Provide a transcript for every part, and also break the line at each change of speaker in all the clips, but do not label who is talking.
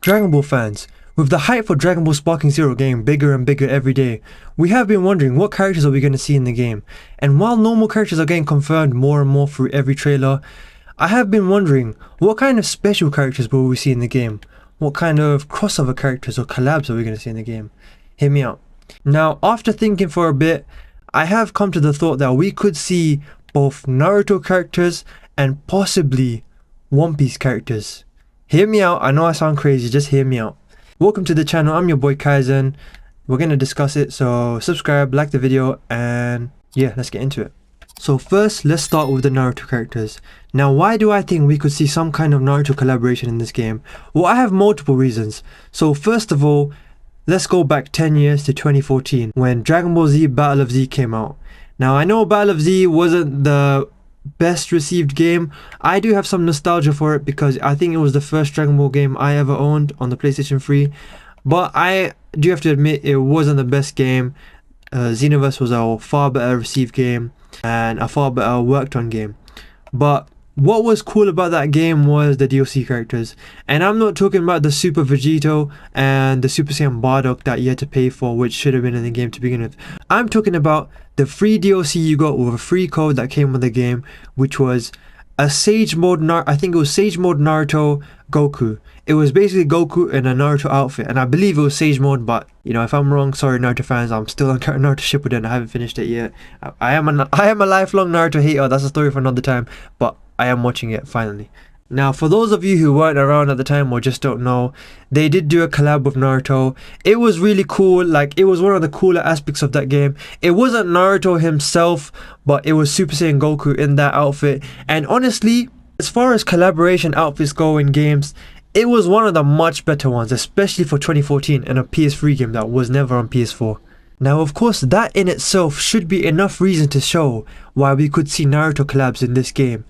Dragon Ball fans, with the hype for Dragon Ball Sparking Zero getting bigger and bigger every day, we have been wondering what characters are we going to see in the game. And while normal characters are getting confirmed more and more through every trailer, I have been wondering what kind of special characters will we see in the game? What kind of crossover characters or collabs are we going to see in the game? Hear me out. Now, after thinking for a bit, I have come to the thought that we could see both Naruto characters and possibly One Piece characters. Hear me out, I know I sound crazy, just hear me out. Welcome to the channel, I'm your boy Kaizen. We're going to discuss it, so subscribe, like the video, and yeah, let's get into it. So first, let's start with the Naruto characters. Now, why do I think we could see some kind of Naruto collaboration in this game? Well, I have multiple reasons. So first of all, let's go back 10 years to 2014 when Dragon Ball Z Battle of Z came out. Now, I know Battle of Z wasn't the best received game. I do have some nostalgia for it because I think it was the first Dragon Ball game I ever owned on the PlayStation 3. But I do have to admit it wasn't the best game. Xenoverse was a far better received game and a far better worked on game. But what was cool about that game was the DLC characters. And I'm not talking about the Super Vegeta and the Super Saiyan Bardock that you had to pay for, which should have been in the game to begin with. I'm talking about the free DLC you got with a free code that came with the game, which was a Sage Mode I think it was Sage Mode Naruto Goku. It was basically Goku in a Naruto outfit, and I believe it was Sage Mode, but you know, if I'm wrong, sorry Naruto fans, I'm still on Naruto Shippuden, I haven't finished it yet. I am a lifelong Naruto hater, that's a story for another time, but I am watching it finally. Now, for those of you who weren't around at the time or just don't know, they did do a collab with Naruto. It was really cool, like it was one of the cooler aspects of that game. It wasn't Naruto himself, but it was Super Saiyan Goku in that outfit. And honestly, as far as collaboration outfits go in games, it was one of the much better ones, especially for 2014 and a PS3 game that was never on PS4. Now, of course, that in itself should be enough reason to show why we could see Naruto collabs in this game.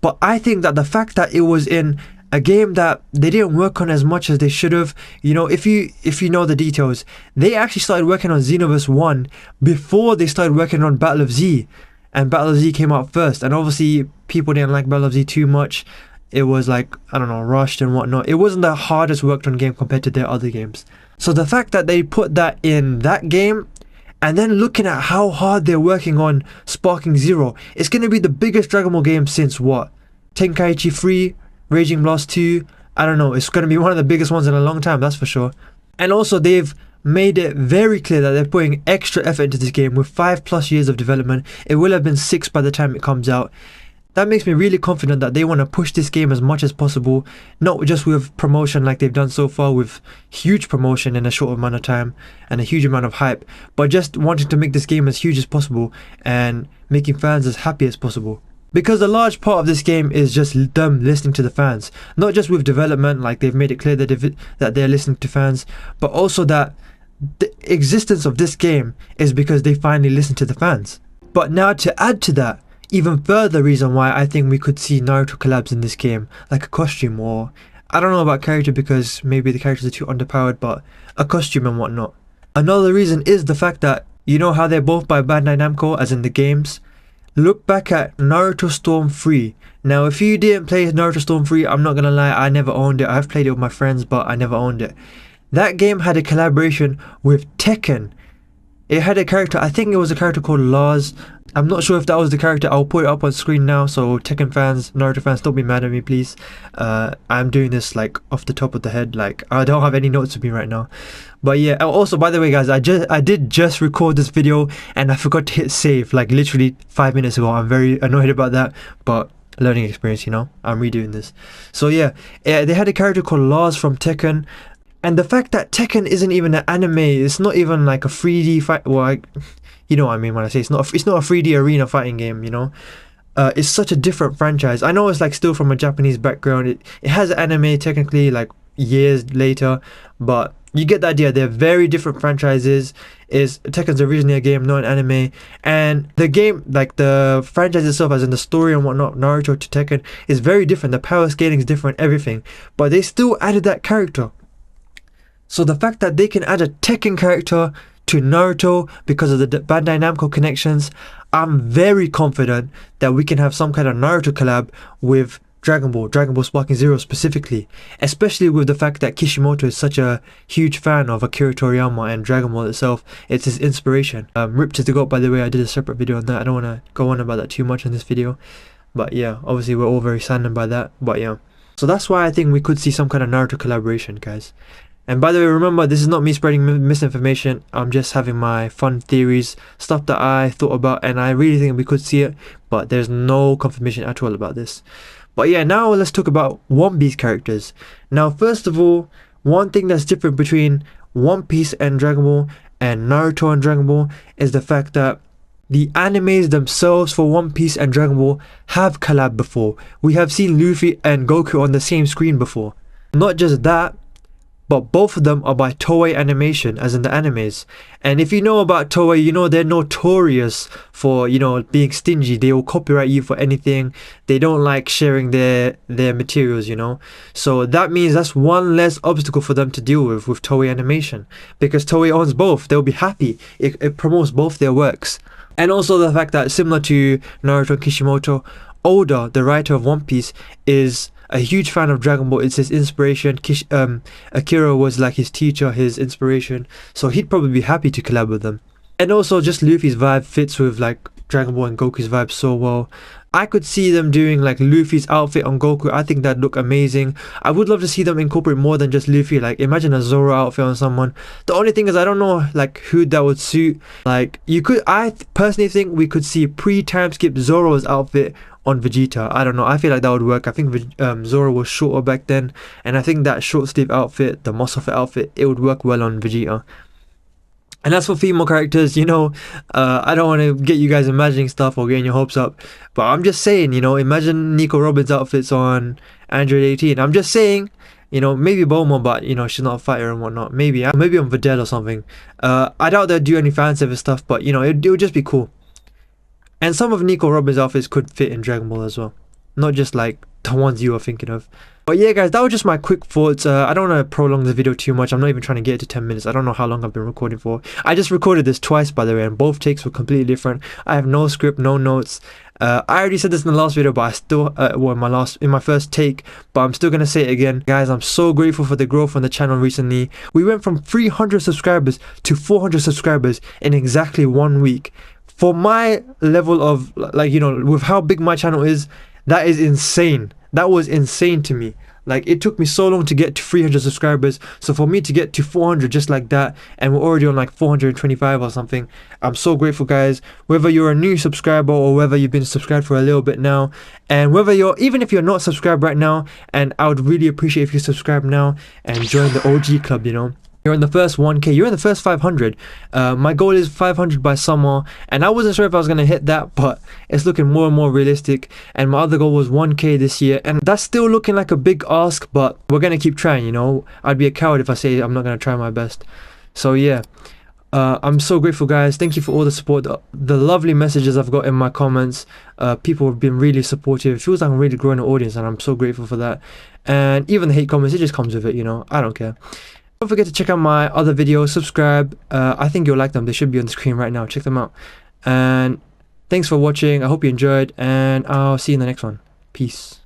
But I think that the fact that it was in a game that they didn't work on as much as they should have, you know, if you know the details, they actually started working on Xenoverse 1 before they started working on Battle of Z. And Battle of Z came out first, and obviously people didn't like Battle of Z too much. It was like, I don't know, rushed and whatnot. It wasn't the hardest worked on game compared to their other games. So the fact that they put that in that game, and then looking at how hard they're working on Sparking Zero, it's going to be the biggest Dragon Ball game since what? Tenkaichi 3, Raging Blast 2, I don't know, it's going to be one of the biggest ones in a long time, that's for sure. And also they've made it very clear that they're putting extra effort into this game with 5+ years of development. It will have been 6 by the time it comes out. That makes me really confident that they want to push this game as much as possible, not just with promotion like they've done so far with huge promotion in a short amount of time and a huge amount of hype, but just wanting to make this game as huge as possible and making fans as happy as possible. Because a large part of this game is just them listening to the fans, not just with development, like they've made it clear that they're listening to fans, but also that the existence of this game is because they finally listen to the fans. But now to add to that, even further reason why I think we could see Naruto collabs in this game, like a costume, or I don't know about character because maybe the characters are too underpowered, but a costume and whatnot. Another reason is the fact that, you know how they're both by Bandai Namco, as in the games? Look back at Naruto Storm 3. Now, if you didn't play Naruto Storm 3, I'm not gonna lie, I never owned it. I've played it with my friends, but I never owned it. That game had a collaboration with Tekken. It had a character, I think it was a character called Lars. I'm not sure if that was the character. I'll put it up on screen now, so Tekken fans, Naruto fans, don't be mad at me, please. I'm doing this like off the top of the head, like I don't have any notes with me right now. But yeah, also by the way guys, I did just record this video and I forgot to hit save like literally 5 minutes ago. I'm very annoyed about that, but learning experience, you know, I'm redoing this. So yeah, they had a character called Lars from Tekken. And the fact that Tekken isn't even an anime, it's not even like a 3D fight, well, you know what I mean when I say it's not a 3D arena fighting game, you know. It's such a different franchise. I know it's like still from a Japanese background. It has anime technically like years later, but you get the idea. They're very different franchises. Tekken's originally a game, not an anime. And the game, like the franchise itself, as in the story and whatnot, Naruto to Tekken, is very different. The power scaling is different, everything. But they still added that character. So the fact that they can add a Tekken character to Naruto because of the Bandai Namco connections, I'm very confident that we can have some kind of Naruto collab with Dragon Ball Sparking Zero specifically, especially with the fact that Kishimoto is such a huge fan of Akira Toriyama and Dragon Ball itself. It's his inspiration. Rip to the GOAT, by the way. I did a separate video on that. I don't want to go on about that too much in this video, but yeah, obviously we're all very saddened by that. But yeah, so that's why I think we could see some kind of Naruto collaboration, guys. And by the way, remember, this is not me spreading misinformation. I'm just having my fun theories, stuff that I thought about, and I really think we could see it, but there's no confirmation at all about this. But yeah, now let's talk about One Piece characters. Now, first of all, one thing that's different between One Piece and Dragon Ball and Naruto and Dragon Ball is the fact that the animes themselves for One Piece and Dragon Ball have collabed before. We have seen Luffy and Goku on the same screen before. Not just that, but both of them are by Toei Animation, as in the animes. And if you know about Toei, you know they're notorious for, you know, being stingy. They will copyright you for anything. They don't like sharing their materials, you know. So that means that's one less obstacle for them to deal with Toei Animation. Because Toei owns both. They'll be happy. It promotes both their works. And also the fact that, similar to Naruto and Kishimoto, Oda, the writer of One Piece, is a huge fan of Dragon Ball. It's his inspiration. Akira was like his teacher, his inspiration, so he'd probably be happy to collab with them. And also just Luffy's vibe fits with like Dragon Ball and Goku's vibe so well. I could see them doing like Luffy's outfit on Goku. I think that'd look amazing. I would love to see them incorporate more than just Luffy. Like imagine a Zoro outfit on someone. The only thing is I don't know like who that would suit. Like you could, personally think we could see pre-time skip Zoro's outfit on Vegeta. I don't know, I feel like that would work. I think Zoro was shorter back then, and I think that short sleeve outfit, the muscle fit outfit, it would work well on Vegeta. And as for female characters, you know, I don't want to get you guys imagining stuff or getting your hopes up, but I'm just saying, you know, imagine Nico Robin's outfits on Android 18. I'm just saying, you know, maybe Bulma, but you know, she's not a fighter and whatnot. Maybe on Videl or something. I doubt they'll do any fan service stuff, but you know, it would just be cool. And some of Nico Robin's outfits could fit in Dragon Ball as well, not just like the ones you are thinking of. But yeah guys, that was just my quick thoughts. I don't want to prolong the video too much. I'm not even trying to get it to 10 minutes. I don't know how long I've been recording for. I just recorded this twice, by the way, and both takes were completely different. I have no script, no notes. I already said this in the last video, but I still, in my first take, but I'm still gonna say it again. Guys, I'm so grateful for the growth on the channel recently. We went from 300 subscribers to 400 subscribers in exactly 1 week. For my level of, like, you know, with how big my channel is, that is insane. That was insane to me. Like, it took me so long to get to 300 subscribers, so for me to get to 400 just like that, and we're already on like 425 or something, I'm so grateful, guys. Whether you're a new subscriber or whether you've been subscribed for a little bit now, and whether even if you're not subscribed right now, and I would really appreciate if you subscribe now and join the OG club, you know. You're in the first 1k, you're in the first 500. My goal is 500 by summer, and I wasn't sure if I was going to hit that, but it's looking more and more realistic. And my other goal was 1k this year, and that's still looking like a big ask, but we're going to keep trying, you know. I'd be a coward if I say I'm not going to try my best. So yeah, I'm so grateful, guys. Thank you for all the support, the lovely messages I've got in my comments. People have been really supportive. It feels like I'm really growing an audience, and I'm so grateful for that. And even the hate comments, it just comes with it, you know. I don't care. Don't forget to check out my other videos, subscribe. I think you'll like them. They should be on the screen right now. Check them out. And thanks for watching. I hope you enjoyed, and I'll see you in the next one. Peace.